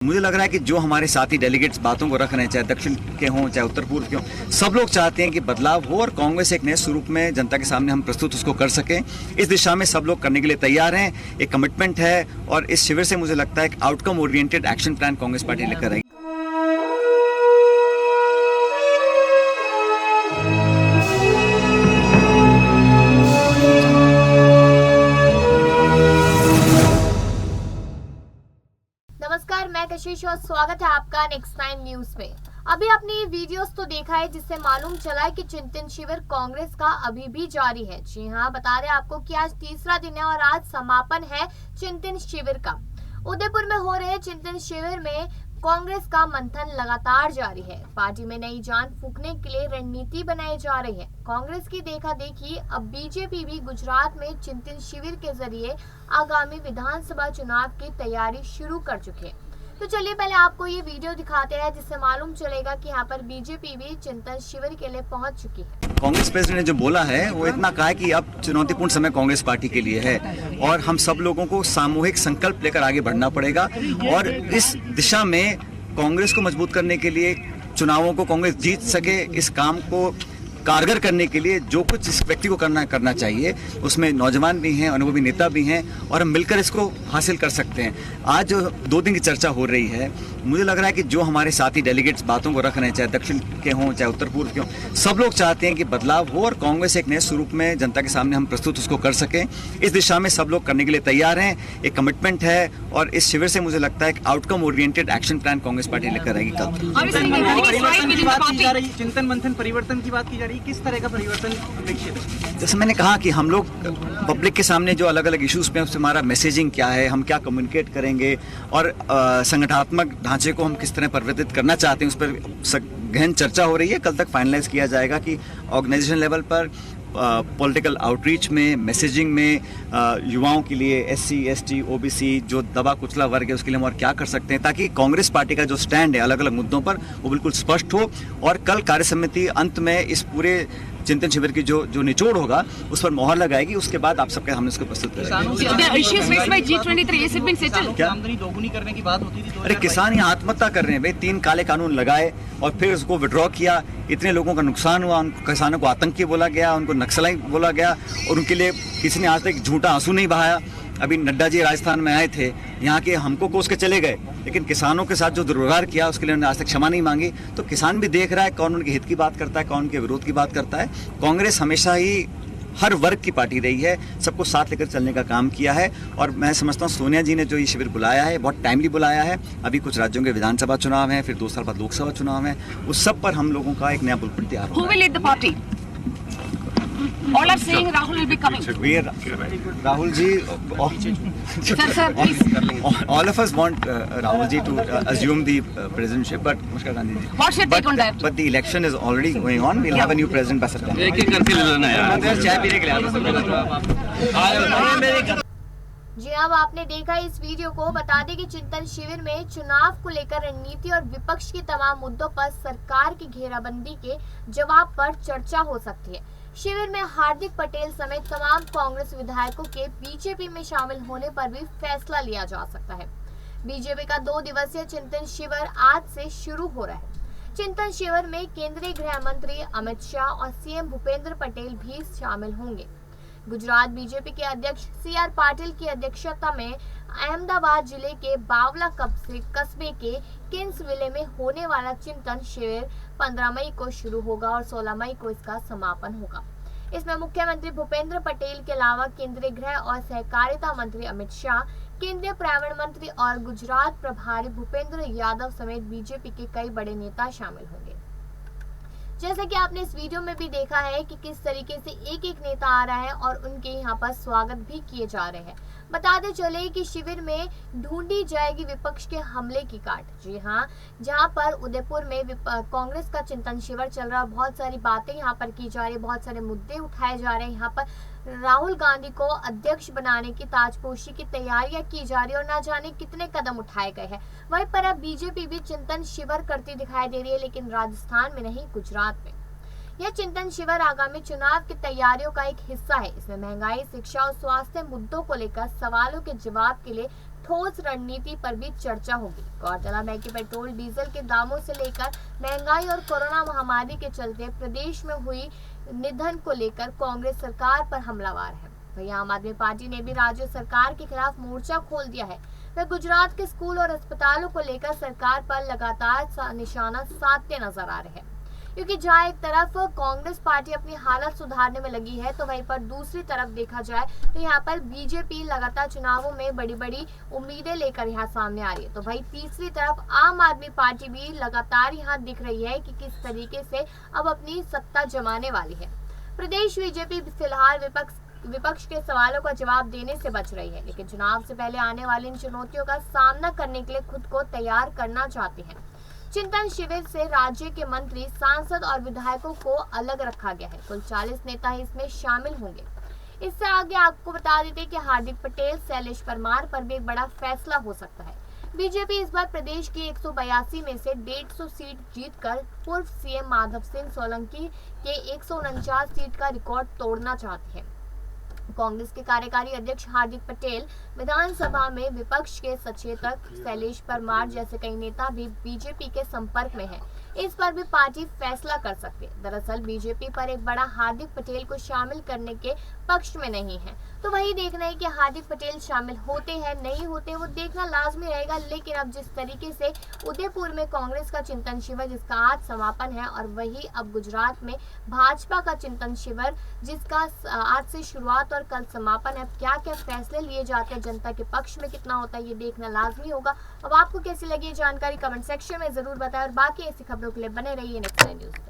मुझे लग रहा है कि जो हमारे साथी डेलीगेट्स बातों को रख रहे हैं, चाहे दक्षिण के हों चाहे उत्तर पूर्व के हों, सब लोग चाहते हैं कि बदलाव हो और कांग्रेस एक नए स्वरूप में जनता के सामने हम प्रस्तुत उसको कर सकें। इस दिशा में सब लोग करने के लिए तैयार हैं। एक कमिटमेंट है और इस शिविर से मुझे लगता है एक outcome oriented action plan Congress party लेकर आएगी। नमस्कार, मैं कशिश और स्वागत है आपका नेक्स्ट 9 न्यूज में। अभी आपने ये वीडियोस तो देखा है जिससे मालूम चला है कि चिंतन शिविर कांग्रेस का अभी भी जारी है। जी हाँ, बता रहे आपको कि आज तीसरा दिन है और आज समापन है चिंतन शिविर का। उदयपुर में हो रहे चिंतन शिविर में कांग्रेस का मंथन लगातार जारी है। पार्टी में नई जान फूंकने के लिए रणनीति बनाई जा रही है। कांग्रेस की देखा देखी अब बीजेपी भी गुजरात में चिंतन शिविर के जरिए आगामी विधानसभा चुनाव की तैयारी शुरू कर चुके हैं। तो चलिए पहले आपको ये वीडियो दिखाते हैं जिससे मालूम चलेगा कि यहाँ पर बीजेपी भी चिंतन शिविर के लिए पहुंच चुकी है। कांग्रेस प्रेसिडेंट ने जो बोला है वो इतना कहा है कि अब चुनौतीपूर्ण समय कांग्रेस पार्टी के लिए है और हम सब लोगों को सामूहिक संकल्प लेकर आगे बढ़ना पड़ेगा और इस दिशा में कांग्रेस को मजबूत करने के लिए, चुनावों को कांग्रेस जीत सके, इस काम को कारगर करने के लिए जो कुछ इस व्यक्ति को करना चाहिए, उसमें नौजवान भी हैं, अनुभवी नेता भी हैं और हम मिलकर इसको हासिल कर सकते हैं। आज 2 दिन की चर्चा हो रही है। मुझे लग रहा है कि जो हमारे साथी डेलीगेट्स बातों को रख रहे हैं, चाहे दक्षिण के हों चाहे उत्तर पूर्व के हों, सब लोग चाहते हैं कि बदलाव हो और कांग्रेस एक नए स्वरूप में जनता के सामने हम प्रस्तुत उसको कर सकें। इस दिशा में सब लोग करने के लिए तैयार हैं। एक कमिटमेंट है और इस शिविर से मुझे लगता है एक outcome oriented action plan Congress party लेकर आएगी। कल चिंतन मंथन परिवर्तन की बात की जा रही है, किस तरह का परिवर्तन अपेक्षित है? जैसे मैंने कहा कि हम लोग पब्लिक के सामने जो अलग अलग इश्यूज पे उससे हमारा मैसेजिंग क्या है, हम क्या कम्युनिकेट करेंगे और संगठनात्मक ढांचे को हम किस तरह परिवर्तित करना चाहते हैं, उस पर गहन चर्चा हो रही है। कल तक फाइनलाइज किया जाएगा कि ऑर्गेनाइजेशन लेवल पर पॉलिटिकल आउटरीच में, मैसेजिंग में, युवाओं के लिए, SC, ST, OBC जो दबा कुचला वर्ग है उसके लिए हम और क्या कर सकते हैं, ताकि कांग्रेस पार्टी का जो स्टैंड है अलग अलग मुद्दों पर वो बिल्कुल स्पष्ट हो और कल कार्य समिति अंत में इस पूरे चिंतन शिविर की जो निचोड़ होगा उस पर मोहर लगाएगी। उसके बाद आप सबके हमने उसको प्रस्तुत आमदनी दोगुनी करने की बात होती थी। अरे किसान यहाँ आत्महत्या कर रहे हैं भाई, 3 काले कानून लगाए और फिर उसको विड्रॉ किया, इतने लोगों का नुकसान हुआ, उन किसानों को आतंकी बोला गया, उनको नक्सलाई बोला गया और उनके लिए किसी ने आज तक झूठा आंसू नहीं बहाया। अभी नड्डा जी राजस्थान में आए थे, यहाँ के हमको कोस के चले गए, लेकिन किसानों के साथ जो दुर्व्यवहार किया उसके लिए उन्होंने आज तक क्षमा नहीं मांगी। तो किसान भी देख रहा है कौन उनके हित की बात करता है, कौन उनके विरोध की बात करता है। कांग्रेस हमेशा ही हर वर्ग की पार्टी रही है, सबको साथ लेकर चलने का काम किया है और मैं समझता हूँ सोनिया जी ने जो ये शिविर बुलाया है बहुत टाइमली बुलाया है। अभी कुछ राज्यों के विधानसभा चुनाव हैं, फिर 2 साल बाद लोकसभा चुनाव है, उस सब पर हम लोगों का एक नया ब्लूप्रिंट तैयार होगा। All are saying Rahul will be coming. Rahul ji, Sir, please. all of us want Rahul ji to assume the presidentship, but Mushka Gandhi ji. What's your take on that? But the election is already going on. We'll have a new president by September. एक-एक करके ले लेना यार। चाय पीने के लिए जी अब आपने देखा इस वीडियो को। बता दें कि चिंतन शिविर में चुनाव को लेकर रणनीति और विपक्ष के तमाम मुद्दों पर सरकार की घेराबंदी के जवाब पर चर्चा हो सकती है। शिविर में हार्दिक पटेल समेत तमाम कांग्रेस विधायकों के बीजेपी में शामिल होने पर भी फैसला लिया जा सकता है। बीजेपी का 2 दिवसीय चिंतन शिविर आज से शुरू हो रहा है। चिंतन शिविर में केंद्रीय गृह मंत्री अमित शाह और CM भूपेंद्र पटेल भी शामिल होंगे। गुजरात बीजेपी के अध्यक्ष CR पाटिल की अध्यक्षता में अहमदाबाद जिले के बावला कस्बे के किंग्सविले में होने वाला चिंतन शिविर 15 मई को शुरू होगा और 16 मई को इसका समापन होगा। इसमें मुख्यमंत्री भूपेंद्र पटेल के अलावा केंद्रीय गृह और सहकारिता मंत्री अमित शाह, केंद्रीय पर्यावरण मंत्री और गुजरात प्रभारी भूपेंद्र यादव समेत बीजेपी के कई बड़े नेता शामिल होंगे। जैसा कि आपने इस वीडियो में भी देखा है कि किस तरीके से एक एक नेता आ रहा है और उनके यहाँ पर स्वागत भी किए जा रहे हैं। बताते चले कि शिविर में ढूंढी जाएगी विपक्ष के हमले की काट। जी हाँ, जहाँ पर उदयपुर में कांग्रेस का चिंतन शिविर चल रहा है, बहुत सारी बातें यहाँ पर की जा रही है, बहुत सारे मुद्दे उठाए जा रहे हैं। यहाँ पर राहुल गांधी को अध्यक्ष बनाने की ताजपोशी की तैयारियां की जा रही है और ना जाने कितने कदम उठाए गए हैं। वहीं पर अब बीजेपी भी चिंतन शिविर करती दिखाई दे रही है, लेकिन राजस्थान में नहीं, गुजरात में। यह चिंतन शिविर आगामी चुनाव की तैयारियों का एक हिस्सा है। इसमें महंगाई, शिक्षा और स्वास्थ्य मुद्दों को लेकर सवालों के जवाब के लिए ठोस रणनीति पर भी चर्चा होगी। गौरतलब है कि पेट्रोल डीजल के दामों से लेकर महंगाई और कोरोना महामारी के चलते प्रदेश में हुई निधन को लेकर कांग्रेस सरकार पर हमलावर है। वहीं आम आदमी पार्टी ने भी राज्य सरकार के खिलाफ मोर्चा खोल दिया है। वह गुजरात के स्कूल और अस्पतालों को लेकर सरकार पर लगातार निशाना साधते नजर आ रहे हैं, क्योंकि जहां एक तरफ कांग्रेस पार्टी अपनी हालत सुधारने में लगी है, तो वहीं पर दूसरी तरफ देखा जाए तो यहाँ पर बीजेपी लगातार चुनावों में बड़ी बड़ी उम्मीदें लेकर यहाँ सामने आ रही है। तो भाई तीसरी तरफ आम आदमी पार्टी भी लगातार यहाँ दिख रही है कि किस तरीके से अब अपनी सत्ता जमाने वाली है। प्रदेश बीजेपी फिलहाल विपक्ष के सवालों का जवाब देने से बच रही है, लेकिन चुनाव से पहले आने वाली इन चुनौतियों का सामना करने के लिए खुद को तैयार करना चाहती है। चिंतन शिविर से राज्य के मंत्री, सांसद और विधायकों को अलग रखा गया है। कुल 40 नेता इसमें शामिल होंगे। इससे आगे आपको बता देते कि हार्दिक पटेल, शैलेश परमार पर भी एक बड़ा फैसला हो सकता है। बीजेपी इस बार प्रदेश की 182 में से 150 सीट जीतकर पूर्व सीएम माधव सिंह सोलंकी के 149 सीट का रिकॉर्ड तोड़ना चाहती है। कांग्रेस के कार्यकारी अध्यक्ष हार्दिक पटेल, विधानसभा में विपक्ष के सचेतक शैलेश परमार जैसे कई नेता भी बीजेपी के संपर्क में हैं। इस पर भी पार्टी फैसला कर सकती है। दरअसल बीजेपी पर एक बड़ा हार्दिक पटेल को शामिल करने के पक्ष में नहीं है, तो वही देखना है कि हार्दिक पटेल शामिल होते हैं नहीं होते, वो देखना लाजमी रहेगा। लेकिन अब जिस तरीके से उदयपुर में कांग्रेस का चिंतन शिविर जिसका आज समापन है, और वही अब गुजरात में भाजपा का चिंतन शिविर जिसका आज से शुरुआत और कल समापन है, क्या क्या फैसले लिए जाते हैं, जनता के पक्ष में कितना होता है, ये देखना लाजमी होगा। अब आपको कैसी लगी ये जानकारी कमेंट सेक्शन में जरूर बताएं, और बाकी ऐसी खबरों के लिए बने रहिए नेक्स्ट न्यूज पे।